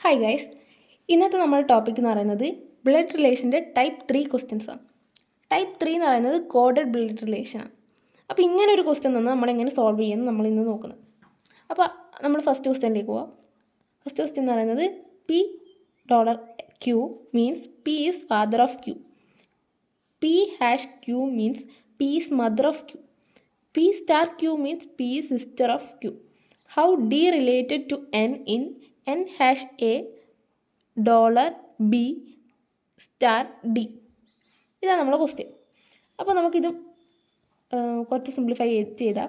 Hi guys, ഇന്നത്തെ നമ്മുടെ topic എന്ന് പറയുന്നത് ബ്ലഡ് റിലേഷൻ്റെ ടൈപ്പ് 3 ക്വസ്റ്റ്യൻസ് ആണ്. ടൈപ്പ് 3 എന്ന് പറയുന്നത് കോഡഡ് ബ്ലഡ് റിലേഷനാണ്. അപ്പോൾ ഇങ്ങനെ ഒരു ക്വസ്റ്റ്യൻ തന്നെ നമ്മളെങ്ങനെ സോൾവ് ചെയ്യുമെന്ന് നമ്മൾ ഇന്ന് നോക്കുന്നത്. അപ്പോൾ നമ്മൾ ഫസ്റ്റ് ക്വസ്റ്റ്യനിലേക്ക് പോവാം. ഫസ്റ്റ് ക്വസ്റ്റ്യൻ എന്ന് പറയുന്നത് $Q means P is father of Q. P#Q means P is mother of Q. P*Q means P is sister of Q. How D related to N in N#A $B*D. ഇതാണ് നമ്മളെ question. അപ്പോൾ നമുക്കിത് കുറച്ച് simplify ചെയ്താൽ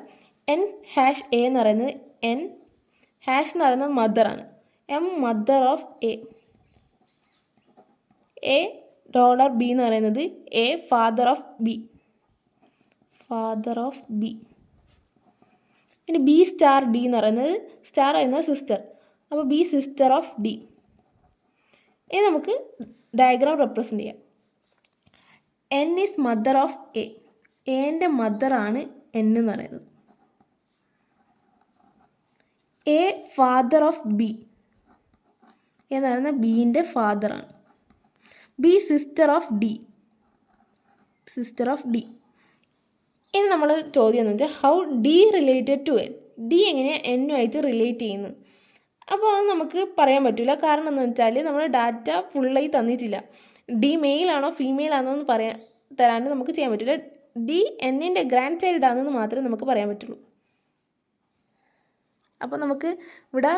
N#A എന്ന് പറയുന്നത് N# എന്ന് പറയുന്നത് മദറാണ്. M mother of A $B എന്ന് പറയുന്നത് A ഫാദർ ഓഫ് B. പിന്നെ B*D എന്ന് പറയുന്നത് സ്റ്റാർ എന്ന സിസ്റ്റർ. അപ്പോൾ B സിസ്റ്റർ ഓഫ് D. ഇനി നമുക്ക് ഡയഗ്രാം റെപ്രസെൻ്റ് ചെയ്യാം. N ഈസ് മദർ ഓഫ് എൻ്റെ മദറാണ് N എന്ന് പറയുന്നത്. A ഫാദർ ഓഫ് B എന്ന് പറയുന്നത് ബീൻ്റെ ഫാദറാണ്. B sister of D. ഇനി നമ്മൾ ചോദ്യം എന്ന് വെച്ചാൽ how D related to N. D എങ്ങനെയാണ് എന്നുമായിട്ട് റിലേറ്റ് ചെയ്യുന്നത്? അപ്പോൾ അത് നമുക്ക് പറയാൻ പറ്റില്ല. കാരണം എന്ന് വെച്ചാൽ നമ്മൾ ഡാറ്റ ഫുള്ളായി തന്നിട്ടില്ല. D മെയിലാണോ ഫീമെയിൽ ആണോ എന്ന് തരാണ്ട് നമുക്ക് ചെയ്യാൻ പറ്റില്ല. D എന്നിൻ്റെ ഗ്രാൻഡ് ചൈൽഡ് ആണെന്ന് മാത്രമേ നമുക്ക് പറയാൻ പറ്റുള്ളൂ. അപ്പോൾ നമുക്ക് ഇവിടെ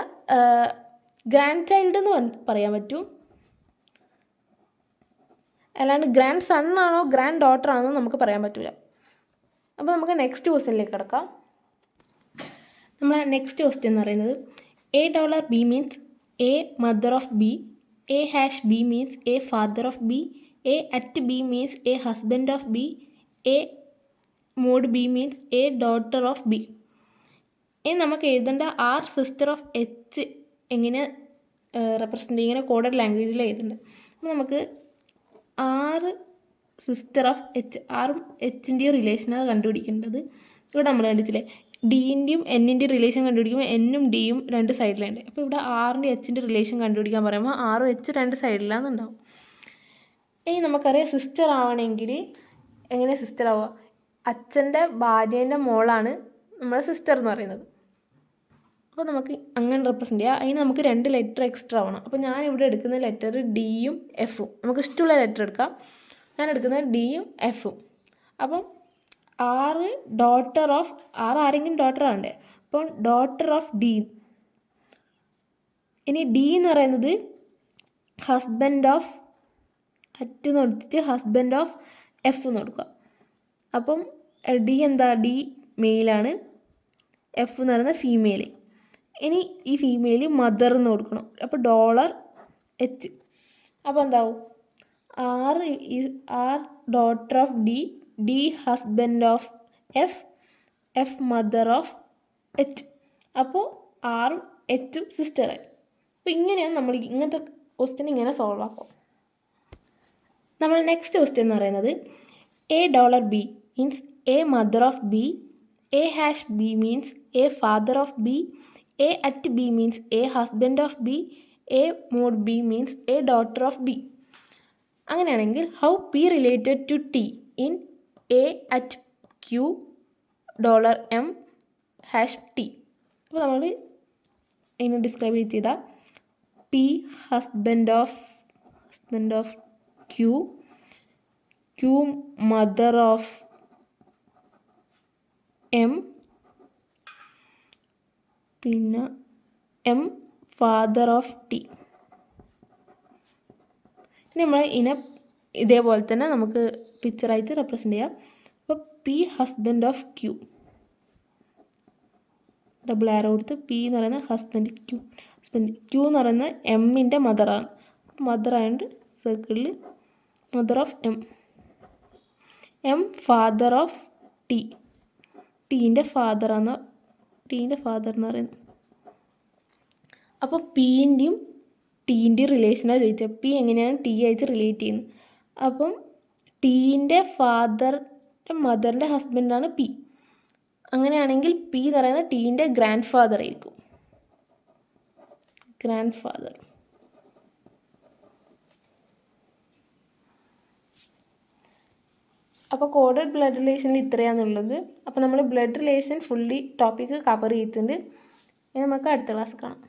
ഗ്രാൻഡ് ചൈൽഡ് എന്ന് പറയാൻ പറ്റും, അല്ലാണ്ട് ഗ്രാൻഡ് സൺ ആണോ ഗ്രാൻഡ് ഡോട്ടർ ആണോ നമുക്ക് പറയാൻ പറ്റില്ല. അപ്പോൾ നമുക്ക് നെക്സ്റ്റ് ക്വസ്റ്റ്യനിലേക്ക് കിടക്കാം. നമ്മളെ നെക്സ്റ്റ് ക്വസ്റ്റ്യൻ എന്ന് പറയുന്നത് $B means A mother of B. A#B means A father of B. A@B means A husband of B. A mod B means A daughter of B. ഇനി നമുക്ക് എഴുതേണ്ട R സിസ്റ്റർ ഓഫ് H എങ്ങനെ represent ഇങ്ങനെ coded ലാംഗ്വേജിൽ എഴുതേണ്ടത്. അപ്പോൾ നമുക്ക് R sister of H, ആറും എച്ചിൻ്റെയും റിലേഷനാണ് കണ്ടുപിടിക്കേണ്ടത്. ഇവിടെ നമ്മൾ കണ്ടിട്ടില്ലേ, ഡീൻ്റെയും എന്നിൻ്റെയും റിലേഷൻ കണ്ടുപിടിക്കുമ്പോൾ എന്നും ഡിയും രണ്ട് സൈഡിലുണ്ട്. അപ്പോൾ ഇവിടെ ആറിൻ്റെ എച്ചിൻ്റെ റിലേഷൻ കണ്ടുപിടിക്കാൻ പറയുമ്പോൾ ആറും എച്ച് രണ്ട് സൈഡിലാണെന്നുണ്ടാവും. ഇനി നമുക്കറിയാം സിസ്റ്റർ ആവണമെങ്കിൽ എങ്ങനെ സിസ്റ്റർ ആവുക? അച്ഛൻ്റെ ഭാര്യേൻ്റെ മോളാണ് നമ്മളെ സിസ്റ്റർ എന്ന് പറയുന്നത്. അപ്പോൾ നമുക്ക് അങ്ങനെ റെപ്രസെൻ്റ് ചെയ്യാം. അതിന് നമുക്ക് 2 ലെറ്റർ എക്സ്ട്രാ ആവണം. അപ്പോൾ ഞാൻ ഇവിടെ എടുക്കുന്ന ലെറ്റർ ഡിയും എഫും. നമുക്ക് ഇഷ്ടമുള്ള ലെറ്റർ എടുക്കാം. ഞാൻ എടുക്കുന്നത് ഡിയും എഫും. അപ്പം ആരെങ്കിലും ഡോട്ടർ ആവണ്ടേ? അപ്പം ഡോട്ടർ ഓഫ് ഡി. ഇനി ഡി എന്ന് പറയുന്നത് ഹസ്ബൻഡ് ഓഫ് എന്ന് കൊടുത്തിട്ട് ഹസ്ബൻഡ് ഓഫ് എഫ് എന്ന് കൊടുക്കുക. അപ്പം ഡി എന്താ? ഡി മെയിലാണ്, എഫ് എന്ന് പറയുന്നത് ഫീമെയിൽ. ഇനി ഈ ഫീമെയിൽ മദർ എന്ന് കൊടുക്കണം. അപ്പോൾ $H. അപ്പോൾ എന്താവും? R daughter of D husband of F mother of H. അപ്പോൾ ആറും എച്ചും സിസ്റ്ററായി. അപ്പോൾ ഇങ്ങനെയാണ് നമ്മൾ ഇങ്ങനത്തെ ക്വസ്റ്റ്യൻ ഇങ്ങനെ സോൾവ് ആക്കും. നമ്മൾ നെക്സ്റ്റ് ക്വസ്റ്റ്യൻ എന്ന് പറയുന്നത് $B means A mother of B. A#B means A father of B. A@B means A husband of B. A mod B means A daughter of B. അങ്ങനെയാണെങ്കിൽ how P related to T in A@Q $M#T. അപ്പോൾ നമ്മൾ ഇതിനെ describe ചെയ്താൽ P husband of Q, Q mother of M, പിന്നെ M father of T. ഇനി നമ്മൾ ഇതിനെ ഇതേപോലെ തന്നെ നമുക്ക് പിക്ചറായിട്ട് റെപ്രസെൻ്റ് ചെയ്യാം. അപ്പോൾ P husband of Q, double arrow കൊടുത്ത് P എന്ന് പറയുന്നത് ഹസ്ബൻഡ്, Q എന്ന് പറയുന്നത് എമ്മിൻ്റെ മദറാണ്. മദറായതുകൊണ്ട് സർക്കിളിൽ mother of M father of ടീൻ്റെ ഫാദർ എന്ന് പറയുന്നത്. അപ്പോൾ പീൻ്റെയും ടീൻ്റെയും റിലേഷനാണ് ചോദിച്ചത്. പി എങ്ങനെയാണ് ടി ആയിട്ട് റിലേറ്റ് ചെയ്യുന്നത്? അപ്പം ടീൻ്റെ മദറിൻ്റെ ഹസ്ബൻഡാണ് പി. അങ്ങനെയാണെങ്കിൽ പി എന്ന് പറയുന്നത് ടീൻ്റെ ഗ്രാൻഡ് ഫാദർ ആയിരിക്കും. Grand father. അപ്പോൾ കോഡഡ് ബ്ലഡ് റിലേഷനിൽ ഇത്രയാണുള്ളത്. അപ്പോൾ നമ്മൾ blood relation fully topic cover ചെയ്തിട്ടുണ്ട്. ഇനി നമുക്ക് അടുത്ത ക്ലാസ് കാണാം.